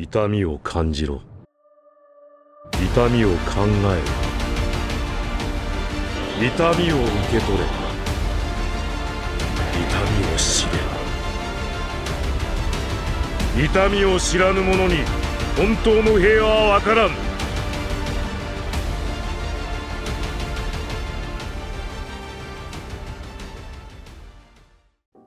痛みを感じろ。痛みを考えろ。痛みを受け取れ。痛みを知れ。痛みを知らぬ者に本当の平和はわからん。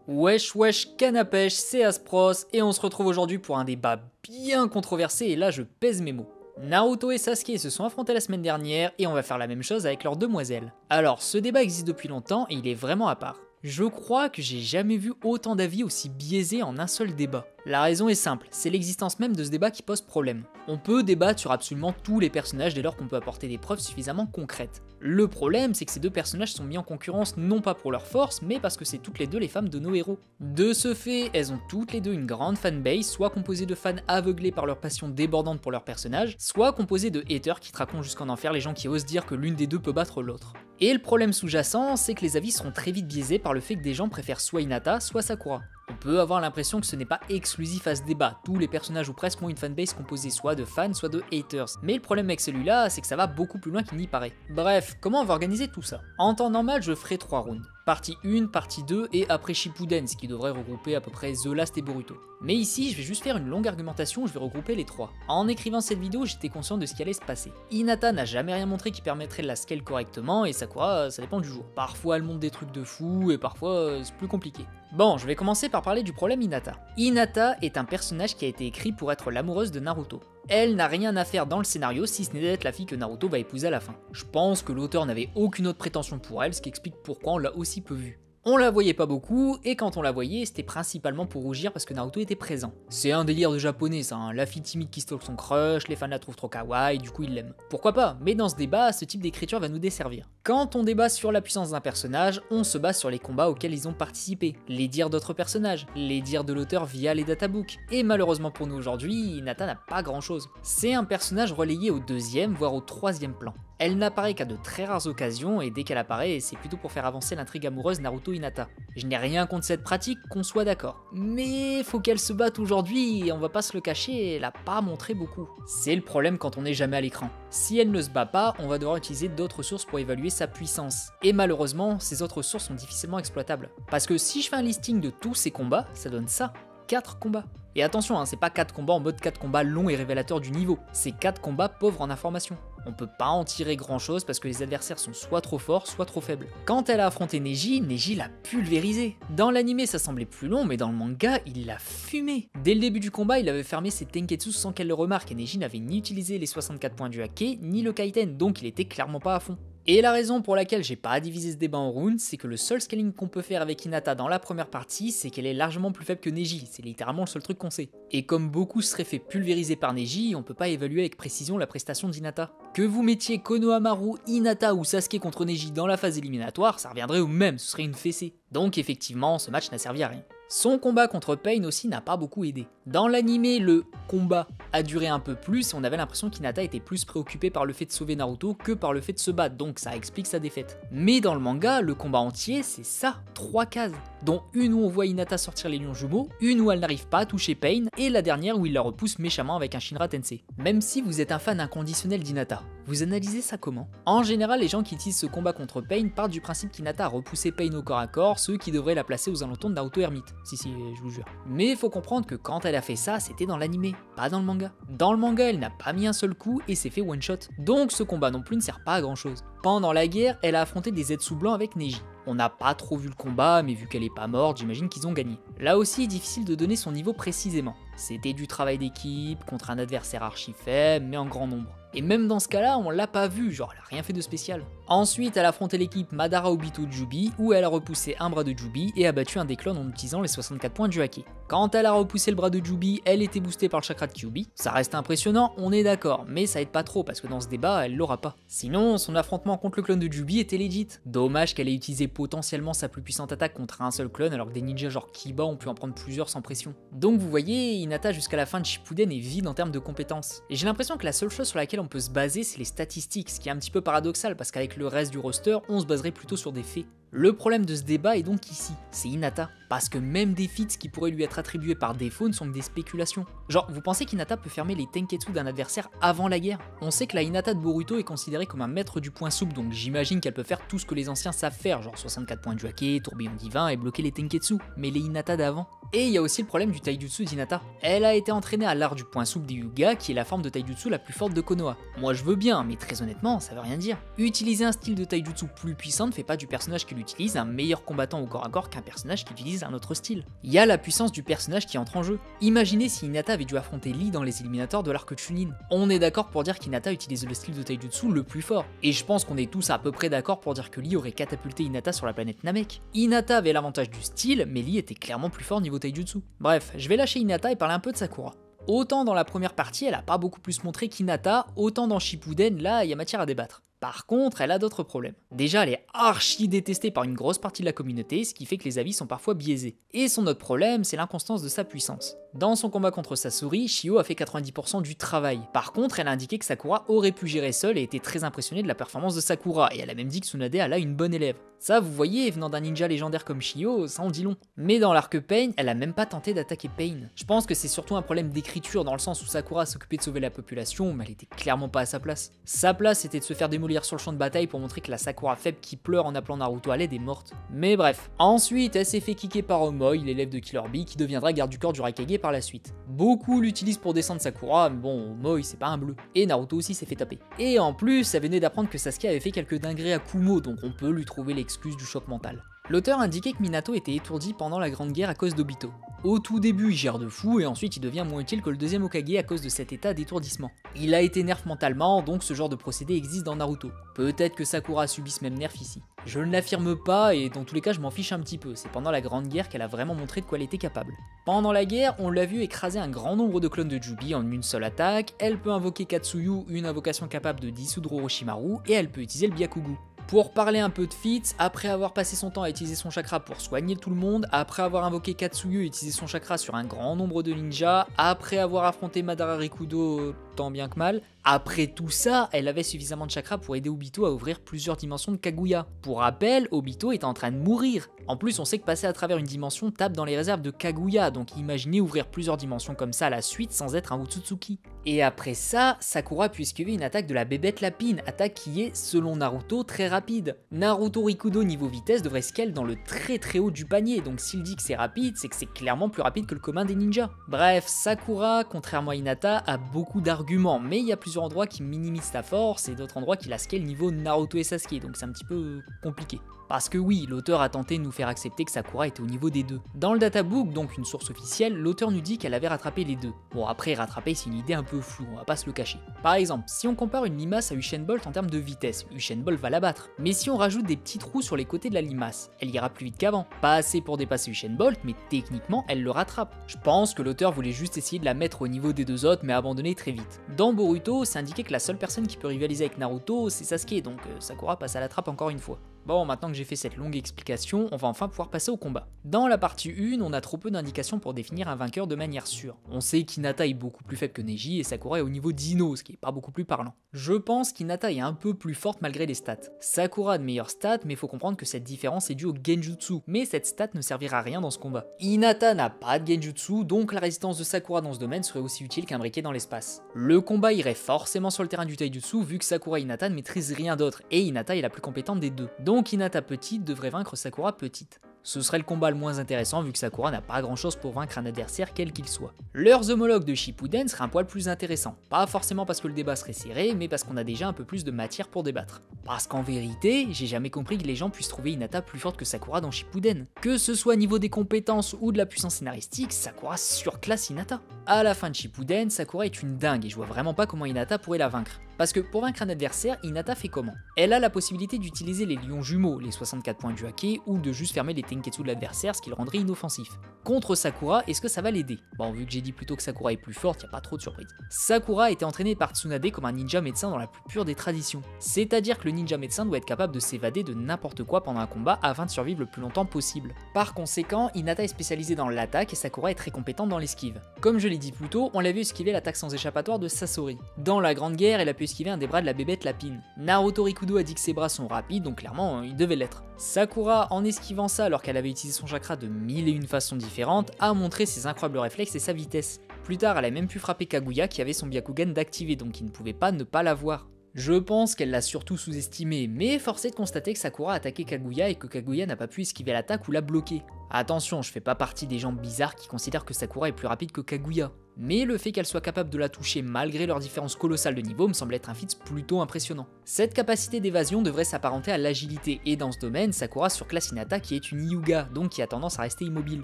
Wesh wesh canapèche, c'est Aspros et on se retrouve aujourd'hui pour un débat bien controversé et là je pèse mes mots. Naruto et Sasuke se sont affrontés la semaine dernière et on va faire la même chose avec leurs demoiselles. Alors ce débat existe depuis longtemps et il est vraiment à part. Je crois que j'ai jamais vu autant d'avis aussi biaisés en un seul débat. La raison est simple, c'est l'existence même de ce débat qui pose problème. On peut débattre sur absolument tous les personnages dès lors qu'on peut apporter des preuves suffisamment concrètes. Le problème, c'est que ces deux personnages sont mis en concurrence non pas pour leur force, mais parce que c'est toutes les deux les femmes de nos héros. De ce fait, elles ont toutes les deux une grande fanbase, soit composée de fans aveuglés par leur passion débordante pour leur personnage, soit composée de haters qui traquent jusqu'en enfer les gens qui osent dire que l'une des deux peut battre l'autre. Et le problème sous-jacent, c'est que les avis seront très vite biaisés par le fait que des gens préfèrent soit Hinata, soit Sakura. On peut avoir l'impression que ce n'est pas exclusif à ce débat, tous les personnages ou presque ont une fanbase composée soit de fans, soit de haters. Mais le problème avec celui-là, c'est que ça va beaucoup plus loin qu'il n'y paraît. Bref, comment on va organiser tout ça? En temps normal, je ferai 3 rounds. Partie 1, partie 2 et après Shippuden, ce qui devrait regrouper à peu près The Last et Boruto. Mais ici, je vais juste faire une longue argumentation où je vais regrouper les 3. En écrivant cette vidéo, j'étais conscient de ce qui allait se passer. Hinata n'a jamais rien montré qui permettrait de la scale correctement et Sakura, ça dépend du jour. Parfois elle montre des trucs de fou et parfois c'est plus compliqué. Bon, je vais commencer par parler du problème Hinata. Hinata est un personnage qui a été écrit pour être l'amoureuse de Naruto. Elle n'a rien à faire dans le scénario si ce n'est d'être la fille que Naruto va épouser à la fin. Je pense que l'auteur n'avait aucune autre prétention pour elle, ce qui explique pourquoi on l'a aussi peu vue. On la voyait pas beaucoup, et quand on la voyait, c'était principalement pour rougir parce que Naruto était présent. C'est un délire de japonais ça, hein. La fille timide qui stalk son crush, les fans la trouvent trop kawaii, du coup ils l'aiment. Pourquoi pas, mais dans ce débat, ce type d'écriture va nous desservir. Quand on débat sur la puissance d'un personnage, on se base sur les combats auxquels ils ont participé, les dires d'autres personnages, les dires de l'auteur via les databooks. Et malheureusement pour nous aujourd'hui, Hinata n'a pas grand chose. C'est un personnage relayé au 2e, voire au 3e plan. Elle n'apparaît qu'à de très rares occasions et dès qu'elle apparaît, c'est plutôt pour faire avancer l'intrigue amoureuse Naruto-Hinata. Je n'ai rien contre cette pratique, qu'on soit d'accord. Mais faut qu'elle se batte aujourd'hui et on va pas se le cacher, elle a pas montré beaucoup. C'est le problème quand on n'est jamais à l'écran. Si elle ne se bat pas, on va devoir utiliser d'autres sources pour évaluer sa puissance. Et malheureusement, ces autres sources sont difficilement exploitables. Parce que si je fais un listing de tous ces combats, ça donne ça. 4 combats. Et attention, hein, c'est pas 4 combats en mode 4 combats longs et révélateurs du niveau, c'est 4 combats pauvres en informations. On peut pas en tirer grand chose parce que les adversaires sont soit trop forts, soit trop faibles. Quand elle a affronté Neji, Neji l'a pulvérisé. Dans l'anime ça semblait plus long, mais dans le manga, il l'a fumé. Dès le début du combat, il avait fermé ses Tenketsu sans qu'elle le remarque et Neji n'avait ni utilisé les 64 points du Hake, ni le Kaiten, donc il était clairement pas à fond. Et la raison pour laquelle j'ai pas divisé ce débat en rounds, c'est que le seul scaling qu'on peut faire avec Hinata dans la première partie, c'est qu'elle est largement plus faible que Neji, c'est littéralement le seul truc qu'on sait. Et comme beaucoup seraient fait pulvériser par Neji, on peut pas évaluer avec précision la prestation d'Hinata. Que vous mettiez Konohamaru, Hinata ou Sasuke contre Neji dans la phase éliminatoire, ça reviendrait au même, ce serait une fessée. Donc effectivement, ce match n'a servi à rien. Son combat contre Pain aussi n'a pas beaucoup aidé. Dans l'anime, le combat a duré un peu plus et on avait l'impression qu'Hinata était plus préoccupée par le fait de sauver Naruto que par le fait de se battre, donc ça explique sa défaite. Mais dans le manga, le combat entier, c'est ça, 3 cases, dont une où on voit Hinata sortir les lions jumeaux, une où elle n'arrive pas à toucher Pain, et la dernière où il la repousse méchamment avec un Shinra Tensei. Même si vous êtes un fan inconditionnel d'Hinata, vous analysez ça comment? En général, les gens qui utilisent ce combat contre Pain partent du principe qu'Hinata a repoussé Pain au corps à corps, ce qui devrait la placer aux alentours de Naruto Hermite. Si, je vous jure. Mais faut comprendre que quand elle a fait ça, c'était dans l'anime, pas dans le manga. Dans le manga, elle n'a pas mis un seul coup et s'est fait one shot. Donc ce combat non plus ne sert pas à grand chose. Pendant la guerre, elle a affronté des Zetsu blancs avec Neji. On n'a pas trop vu le combat, mais vu qu'elle est pas morte, j'imagine qu'ils ont gagné. Là aussi, difficile de donner son niveau précisément. C'était du travail d'équipe, contre un adversaire archi faible, mais en grand nombre. Et même dans ce cas-là, on l'a pas vu, genre elle a rien fait de spécial. Ensuite, elle a affronté l'équipe Madara Obito Jubi, où elle a repoussé un bras de Jubi et a battu un des clones en utilisant les 64 points du Hake. Quand elle a repoussé le bras de Jubi, elle était boostée par le chakra de Kyuubi. Ça reste impressionnant, on est d'accord, mais ça aide pas trop parce que dans ce débat, elle l'aura pas. Sinon, son affrontement contre le clone de Jubi était legit. Dommage qu'elle ait utilisé potentiellement sa plus puissante attaque contre un seul clone alors que des ninjas genre Kiba ont pu en prendre plusieurs sans pression. Donc vous voyez, Hinata jusqu'à la fin de Shippuden est vide en termes de compétences. Et j'ai l'impression que la seule chose sur laquelle on peut se baser, c'est les statistiques, ce qui est un petit peu paradoxal parce qu'avec le reste du roster, on se baserait plutôt sur des faits. Le problème de ce débat est donc ici, c'est Hinata. Parce que même des feats qui pourraient lui être attribués par défaut ne sont que des spéculations. Genre, vous pensez qu'Hinata peut fermer les Tenketsu d'un adversaire avant la guerre? On sait que la Hinata de Boruto est considérée comme un maître du point souple, donc j'imagine qu'elle peut faire tout ce que les anciens savent faire, genre 64 points du hake, tourbillon divin et bloquer les Tenketsu, mais les Hinata d'avant. Et il y a aussi le problème du taijutsu d'Hinata. Elle a été entraînée à l'art du point souple des Hyuga, qui est la forme de taijutsu la plus forte de Konoha. Moi je veux bien, mais très honnêtement, ça veut rien dire. Utiliser un style de taijutsu plus puissant ne fait pas du personnage qui l'utilise un meilleur combattant au corps à corps qu'un personnage qui utilise un autre style. Il y a la puissance du personnage qui entre en jeu. Imaginez si Hinata avait dû affronter Lee dans les éliminateurs de l'arc Chunin. On est d'accord pour dire qu'Hinata utilise le style de taijutsu le plus fort. Et je pense qu'on est tous à peu près d'accord pour dire que Lee aurait catapulté Hinata sur la planète Namek. Hinata avait l'avantage du style, mais Lee était clairement plus fort niveau taijutsu. Bref, je vais lâcher Hinata et parler un peu de Sakura. Autant dans la première partie, elle a pas beaucoup plus montré qu'Hinata, autant dans Shippuden, là, il y a matière à débattre. Par contre, elle a d'autres problèmes. Déjà, elle est archi détestée par une grosse partie de la communauté, ce qui fait que les avis sont parfois biaisés. Et son autre problème, c'est l'inconstance de sa puissance. Dans son combat contre Sasori, Shio a fait 90% du travail. Par contre, elle a indiqué que Sakura aurait pu gérer seule et était très impressionnée de la performance de Sakura, et elle a même dit que Tsunade a là une bonne élève. Ça, vous voyez, venant d'un ninja légendaire comme Shio, ça en dit long. Mais dans l'arc Pain, elle a même pas tenté d'attaquer Pain. Je pense que c'est surtout un problème d'écriture dans le sens où Sakura s'occupait de sauver la population, mais elle était clairement pas à sa place. Sa place c'était de se faire démolir sur le champ de bataille pour montrer que la Sakura faible qui pleure en appelant Naruto à l'aide est morte. Mais bref. Ensuite, elle s'est fait kicker par Omoi, l'élève de Killer Bee, qui deviendra garde du corps du Raikage par la suite. Beaucoup l'utilisent pour descendre Sakura, mais bon, Omoi c'est pas un bleu. Et Naruto aussi s'est fait taper. Et en plus, elle venait d'apprendre que Sasuke avait fait quelques dingueries à Kumo, donc on peut lui trouver l'excuse du choc mental. L'auteur indiquait que Minato était étourdi pendant la Grande Guerre à cause d'Obito. Au tout début, il gère de fou et ensuite il devient moins utile que le deuxième Hokage à cause de cet état d'étourdissement. Il a été nerf mentalement, donc ce genre de procédé existe dans Naruto. Peut-être que Sakura a subi ce même nerf ici. Je ne l'affirme pas et dans tous les cas je m'en fiche un petit peu, c'est pendant la Grande Guerre qu'elle a vraiment montré de quoi elle était capable. Pendant la guerre, on l'a vu écraser un grand nombre de clones de Jubi en une seule attaque, elle peut invoquer Katsuyu, une invocation capable de dissoudre Orochimaru, et elle peut utiliser le Byakugu. Pour parler un peu de feats, après avoir passé son temps à utiliser son chakra pour soigner tout le monde, après avoir invoqué Katsuyu et utilisé son chakra sur un grand nombre de ninjas, après avoir affronté Madara Rikudo tant bien que mal, après tout ça, elle avait suffisamment de chakra pour aider Obito à ouvrir plusieurs dimensions de Kaguya. Pour rappel, Obito est en train de mourir. En plus, on sait que passer à travers une dimension tape dans les réserves de Kaguya, donc imaginez ouvrir plusieurs dimensions comme ça à la suite sans être un Otsutsuki. Et après ça, Sakura peut esquiver une attaque de la bébête lapine, attaque qui est, selon Naruto, très rapide. Naruto Rikudo niveau vitesse devrait scale dans le très haut du panier, donc s'il dit que c'est rapide, c'est que c'est clairement plus rapide que le commun des ninjas. Bref, Sakura, contrairement à Hinata, a beaucoup d'arguments, mais il y a plusieurs endroits qui minimisent sa force et d'autres endroits qui la scale niveau Naruto et Sasuke, donc c'est un petit peu compliqué. Parce que oui, l'auteur a tenté de nous faire accepter que Sakura était au niveau des deux. Dans le databook, donc une source officielle, l'auteur nous dit qu'elle avait rattrapé les deux. Bon après rattraper c'est une idée un peu floue, on va pas se le cacher. Par exemple, si on compare une limace à Usain Bolt en termes de vitesse, Usain Bolt va la battre. Mais si on rajoute des petits trous sur les côtés de la limace, elle ira plus vite qu'avant. Pas assez pour dépasser Usain Bolt, mais techniquement elle le rattrape. Je pense que l'auteur voulait juste essayer de la mettre au niveau des deux autres mais abandonner très vite. Dans Boruto, c'est indiqué que la seule personne qui peut rivaliser avec Naruto c'est Sasuke, donc Sakura passe à la trappe encore une fois. Bon, maintenant que j'ai fait cette longue explication, on va enfin pouvoir passer au combat. Dans la partie 1, on a trop peu d'indications pour définir un vainqueur de manière sûre. On sait qu'Hinata est beaucoup plus faible que Neji et Sakura est au niveau d'Ino, ce qui est pas beaucoup plus parlant. Je pense qu'Hinata est un peu plus forte malgré les stats. Sakura a de meilleures stats, mais faut comprendre que cette différence est due au Genjutsu, mais cette stat ne servira à rien dans ce combat. Hinata n'a pas de Genjutsu, donc la résistance de Sakura dans ce domaine serait aussi utile qu'un briquet dans l'espace. Le combat irait forcément sur le terrain du Taijutsu vu que Sakura et Hinata ne maîtrisent rien d'autre, et Hinata est la plus compétente des deux. Donc Hinata petite devrait vaincre Sakura petite. Ce serait le combat le moins intéressant vu que Sakura n'a pas grand chose pour vaincre un adversaire quel qu'il soit. Leurs homologues de Shippuden seraient un poil plus intéressants, pas forcément parce que le débat serait serré, mais parce qu'on a déjà un peu plus de matière pour débattre. Parce qu'en vérité, j'ai jamais compris que les gens puissent trouver Hinata plus forte que Sakura dans Shippuden. Que ce soit niveau des compétences ou de la puissance scénaristique, Sakura surclasse Hinata. À la fin de Shippuden, Sakura est une dingue et je vois vraiment pas comment Hinata pourrait la vaincre. Parce que pour vaincre un adversaire, Hinata fait comment? Elle a la possibilité d'utiliser les lions jumeaux, les 64 points du hake, ou de juste fermer les Tenketsu de l'adversaire, ce qui le rendrait inoffensif. Contre Sakura, est-ce que ça va l'aider? Bon, vu que j'ai dit plutôt que Sakura est plus forte, y a pas trop de surprise. Sakura a été entraînée par Tsunade comme un ninja médecin dans la plus pure des traditions. C'est-à-dire que le ninja médecin doit être capable de s'évader de n'importe quoi pendant un combat afin de survivre le plus longtemps possible. Par conséquent, Hinata est spécialisée dans l'attaque et Sakura est très compétente dans l'esquive. Comme je l'ai dit plus tôt, on l'a vu esquiver l'attaque sans échappatoire de Sasori. Dans la Grande Guerre, elle a pu esquiver un des bras de la bébête lapine. Naruto Rikudo a dit que ses bras sont rapides, donc clairement, il devait l'être. Sakura, en esquivant ça alors qu'elle avait utilisé son chakra de 1001 façons différentes, a montré ses incroyables réflexes et sa vitesse. Plus tard, elle a même pu frapper Kaguya qui avait son Byakugan d'activer, donc il ne pouvait pas ne pas l'avoir. Je pense qu'elle l'a surtout sous-estimé, mais force est de constater que Sakura a attaqué Kaguya et que Kaguya n'a pas pu esquiver l'attaque ou la bloquer. Attention, je fais pas partie des gens bizarres qui considèrent que Sakura est plus rapide que Kaguya. Mais le fait qu'elle soit capable de la toucher malgré leurs différences colossales de niveau me semble être un feat plutôt impressionnant. Cette capacité d'évasion devrait s'apparenter à l'agilité, et dans ce domaine, Sakura surclasse Hinata qui est une Hyuga, donc qui a tendance à rester immobile.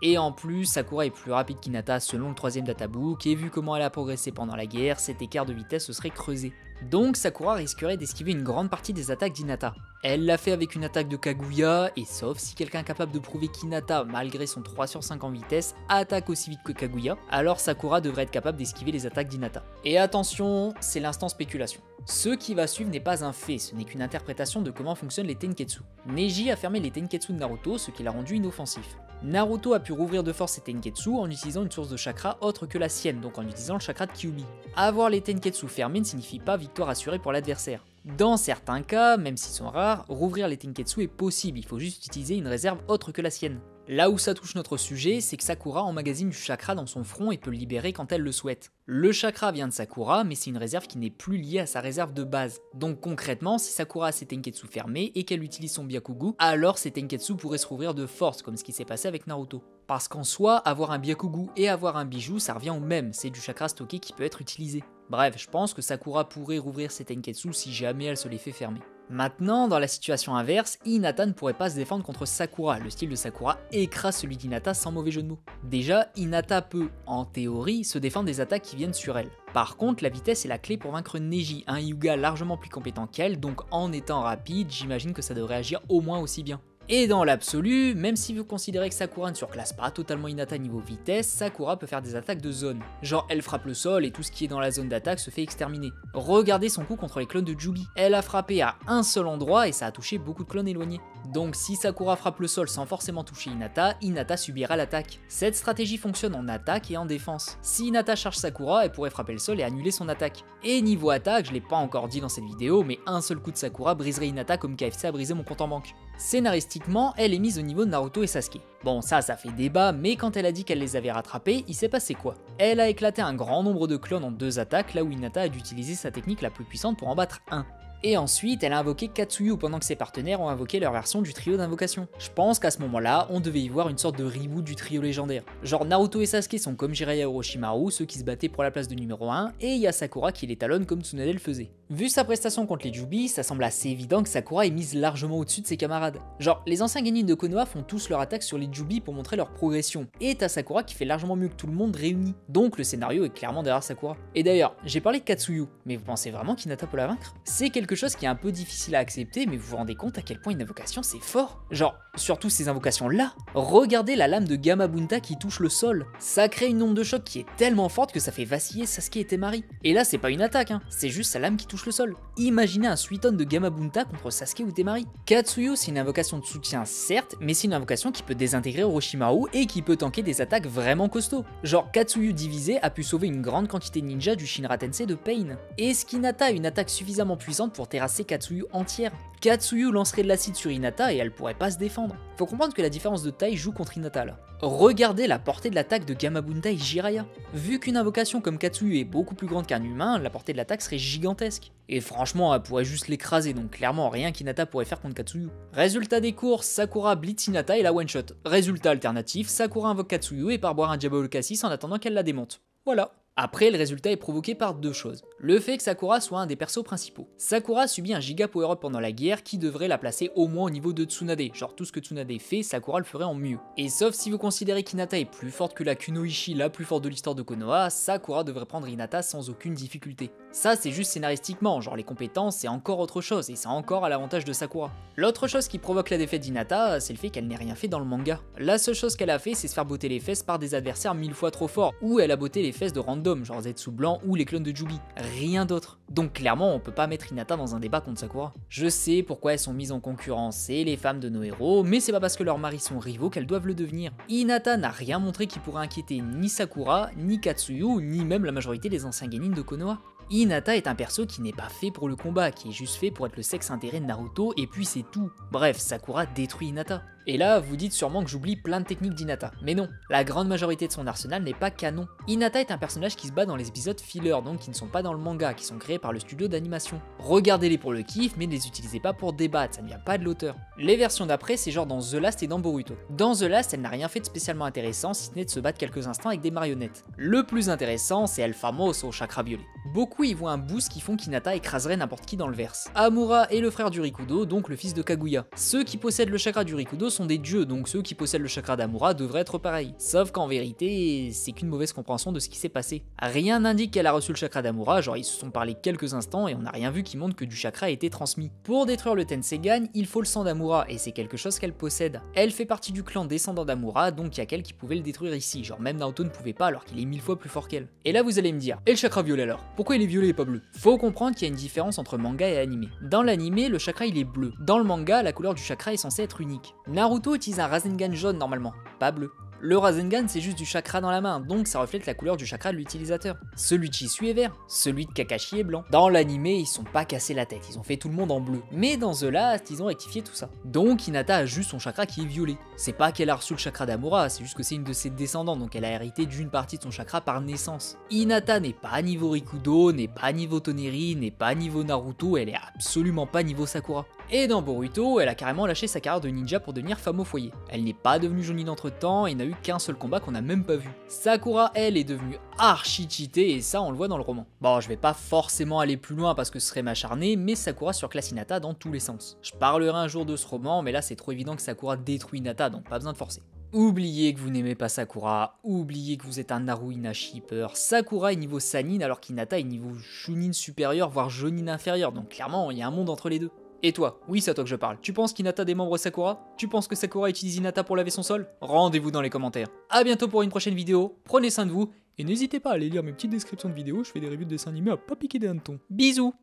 Et en plus, Sakura est plus rapide qu'Hinata selon le 3ème databook, et vu comment elle a progressé pendant la guerre, cet écart de vitesse se serait creusé. Donc Sakura risquerait d'esquiver une grande partie des attaques d'Hinata. Elle l'a fait avec une attaque de Kaguya, et sauf si quelqu'un est capable de prouver qu'Hinata, malgré son 3 sur 5 en vitesse, attaque aussi vite que Kaguya, alors Sakura devrait être capable d'esquiver les attaques d'Hinata. Et attention, c'est l'instant spéculation. Ce qui va suivre n'est pas un fait, ce n'est qu'une interprétation de comment fonctionnent les Tenketsu. Neji a fermé les Tenketsu de Naruto, ce qui l'a rendu inoffensif. Naruto a pu rouvrir de force ses Tenketsu en utilisant une source de chakra autre que la sienne, donc en utilisant le chakra de Kyuubi. Avoir les Tenketsu fermés ne signifie pas victoire assurée pour l'adversaire. Dans certains cas, même s'ils sont rares, rouvrir les Tenketsu est possible, il faut juste utiliser une réserve autre que la sienne. Là où ça touche notre sujet, c'est que Sakura emmagasine du chakra dans son front et peut le libérer quand elle le souhaite. Le chakra vient de Sakura, mais c'est une réserve qui n'est plus liée à sa réserve de base. Donc concrètement, si Sakura a ses Tenketsu fermés et qu'elle utilise son Byakugu, alors ses Tenketsu pourraient se rouvrir de force, comme ce qui s'est passé avec Naruto. Parce qu'en soi, avoir un Byakugu et avoir un bijou, ça revient au même, c'est du chakra stocké qui peut être utilisé. Bref, je pense que Sakura pourrait rouvrir ses Tenketsu si jamais elle se les fait fermer. Maintenant, dans la situation inverse, Hinata ne pourrait pas se défendre contre Sakura, le style de Sakura écrase celui d'Hinata sans mauvais jeu de mots. Déjà, Hinata peut, en théorie, se défendre des attaques qui viennent sur elle. Par contre, la vitesse est la clé pour vaincre Neji, un Hyuga largement plus compétent qu'elle, donc en étant rapide, j'imagine que ça devrait agir au moins aussi bien. Et dans l'absolu, même si vous considérez que Sakura ne surclasse pas totalement Hinata niveau vitesse, Sakura peut faire des attaques de zone. Genre elle frappe le sol et tout ce qui est dans la zone d'attaque se fait exterminer. Regardez son coup contre les clones de Jubi. Elle a frappé à un seul endroit et ça a touché beaucoup de clones éloignés. Donc si Sakura frappe le sol sans forcément toucher Hinata, Hinata subira l'attaque. Cette stratégie fonctionne en attaque et en défense. Si Hinata charge Sakura, elle pourrait frapper le sol et annuler son attaque. Et niveau attaque, je l'ai pas encore dit dans cette vidéo, mais un seul coup de Sakura briserait Hinata comme KFC a brisé mon compte en banque. Scénaristiquement, elle est mise au niveau de Naruto et Sasuke. Bon, ça fait débat, mais quand elle a dit qu'elle les avait rattrapés, il s'est passé quoi? Elle a éclaté un grand nombre de clones en 2 attaques, là où Hinata a dû utiliser sa technique la plus puissante pour en battre un. Et ensuite, elle a invoqué Katsuyu pendant que ses partenaires ont invoqué leur version du trio d'invocation. Je pense qu'à ce moment-là, on devait y voir une sorte de reboot du trio légendaire. Genre Naruto et Sasuke sont comme Jiraiya et Orochimaru, ceux qui se battaient pour la place de numéro 1, et il y a Sakura qui les talonne comme Tsunade le faisait. Vu sa prestation contre les Jubi, ça semble assez évident que Sakura est mise largement au-dessus de ses camarades. Genre, les anciens Genin de Konoha font tous leur attaque sur les Jubi pour montrer leur progression, et t'as Sakura qui fait largement mieux que tout le monde réuni. Donc le scénario est clairement derrière Sakura. Et d'ailleurs, j'ai parlé de Katsuyu, mais vous pensez vraiment qu'Hinata peut la vaincre? C'est quelque chose qui est un peu difficile à accepter, mais vous vous rendez compte à quel point une invocation c'est fort? Genre, surtout ces invocations là, regardez la lame de Gamabunta qui touche le sol. Ça crée une onde de choc qui est tellement forte que ça fait vaciller Sasuke et Temari. Et là c'est pas une attaque, c'est juste sa lame qui touche le sol. Imaginez un Suiton de Gamabunta contre Sasuke ou Temari. Katsuyu c'est une invocation de soutien certes, mais c'est une invocation qui peut désintégrer Orochimaru et qui peut tanker des attaques vraiment costauds. Genre Katsuyu divisé a pu sauver une grande quantité de ninjas du Shinra Tensei de Pain. Est-ce qu'Hinata a une attaque suffisamment puissante pour terrasser Katsuyu entière? Katsuyu lancerait de l'acide sur Hinata et elle pourrait pas se défendre. Faut comprendre que la différence de taille joue contre Hinata là. Regardez la portée de l'attaque de Gamabunta et Jiraiya. Vu qu'une invocation comme Katsuyu est beaucoup plus grande qu'un humain, la portée de l'attaque serait gigantesque. Et franchement, elle pourrait juste l'écraser, donc clairement rien qu'Hinata pourrait faire contre Katsuyu. Résultat des courses, Sakura blitz Hinata et la one shot. Résultat alternatif, Sakura invoque Katsuyu et part boire un Diabolo Cassis en attendant qu'elle la démonte. Voilà. Après, le résultat est provoqué par deux choses. Le fait que Sakura soit un des persos principaux. Sakura subit un giga power-up pendant la guerre qui devrait la placer au moins au niveau de Tsunade. Genre tout ce que Tsunade fait, Sakura le ferait en mieux. Et sauf si vous considérez qu'Hinata est plus forte que la Kunoichi, la plus forte de l'histoire de Konoha, Sakura devrait prendre Hinata sans aucune difficulté. Ça c'est juste scénaristiquement, genre les compétences c'est encore autre chose et c'est encore à l'avantage de Sakura. L'autre chose qui provoque la défaite d'Hinata, c'est le fait qu'elle n'ait rien fait dans le manga. La seule chose qu'elle a fait c'est se faire botter les fesses par des adversaires 1000 fois trop forts, ou elle a botté les fesses de random, genre Zetsu blanc ou les clones de Jubi. Rien d'autre. Donc clairement on peut pas mettre Hinata dans un débat contre Sakura. Je sais pourquoi elles sont mises en concurrence, c'est les femmes de nos héros, mais c'est pas parce que leurs maris sont rivaux qu'elles doivent le devenir. Hinata n'a rien montré qui pourrait inquiéter ni Sakura, ni Katsuyu, ni même la majorité des anciens genin de Konoha. Hinata est un perso qui n'est pas fait pour le combat, qui est juste fait pour être le sexe intérêt de Naruto et puis c'est tout. Bref, Sakura détruit Hinata. Et là, vous dites sûrement que j'oublie plein de techniques d'Hinata. Mais non, la grande majorité de son arsenal n'est pas canon. Hinata est un personnage qui se bat dans les épisodes filler, donc qui ne sont pas dans le manga, qui sont créés par le studio d'animation. Regardez-les pour le kiff, mais ne les utilisez pas pour débattre, ça ne vient pas de l'auteur. Les versions d'après, c'est genre dans The Last et dans Boruto. Dans The Last, elle n'a rien fait de spécialement intéressant, si ce n'est de se battre quelques instants avec des marionnettes. Le plus intéressant, c'est El Famoso au chakra violet. Beaucoup y voient un boost qui font qu'Hinata écraserait n'importe qui dans le verse. Amura est le frère du Rikudo, donc le fils de Kaguya. Ceux qui possèdent le chakra du Rikudo sont des dieux, donc ceux qui possèdent le chakra d'Amura devraient être pareils. Sauf qu'en vérité, c'est qu'une mauvaise compréhension de ce qui s'est passé. Rien n'indique qu'elle a reçu le chakra d'Amura, genre ils se sont parlé quelques instants et on n'a rien vu qui montre que du chakra a été transmis. Pour détruire le Tensegan, il faut le sang d'Amura et c'est quelque chose qu'elle possède. Elle fait partie du clan descendant d'Amura, donc il y a qu'elle qui pouvait le détruire ici, genre même Naoto ne pouvait pas alors qu'il est 1000 fois plus fort qu'elle. Et là vous allez me dire, et le chakra violet alors? Pourquoi il est violet et pas bleu? Faut comprendre qu'il y a une différence entre manga et animé. Dans l'animé, le chakra il est bleu. Dans le manga, la couleur du chakra est censée être unique. Naruto utilise un Rasengan jaune normalement, pas bleu. Le Rasengan c'est juste du chakra dans la main, donc ça reflète la couleur du chakra de l'utilisateur. Celui de Chisui est vert, celui de Kakashi est blanc. Dans l'animé, ils sont pas cassés la tête, ils ont fait tout le monde en bleu. Mais dans The Last, ils ont rectifié tout ça. Donc Hinata a juste son chakra qui est violet. C'est pas qu'elle a reçu le chakra d'Amura, c'est juste que c'est une de ses descendants, donc elle a hérité d'une partie de son chakra par naissance. Hinata n'est pas niveau Rikudo, n'est pas niveau Toneri, n'est pas niveau Naruto, elle est absolument pas niveau Sakura. Et dans Boruto, elle a carrément lâché sa carrière de ninja pour devenir femme au foyer. Elle n'est pas devenue jonin entre temps et n'a eu qu'un seul combat qu'on n'a même pas vu. Sakura, elle, est devenue archi cheatée et ça on le voit dans le roman. Bon, je vais pas forcément aller plus loin parce que ce serait m'acharner, mais Sakura surclasse Hinata dans tous les sens. Je parlerai un jour de ce roman, mais là c'est trop évident que Sakura détruit Hinata, donc pas besoin de forcer. Oubliez que vous n'aimez pas Sakura, oubliez que vous êtes un Naruhina shipper. Sakura est niveau Sannin alors qu'Hinata est niveau Chunin supérieur, voire Jonin inférieur, donc clairement il y a un monde entre les deux. Et toi, oui c'est à toi que je parle, tu penses qu'Hinata démembre Sakura? Tu penses que Sakura utilise Hinata pour laver son sol? Rendez-vous dans les commentaires. A bientôt pour une prochaine vidéo, prenez soin de vous, et n'hésitez pas à aller lire mes petites descriptions de vidéos, je fais des reviews de dessins animés à pas piquer des hannetons. Bisous.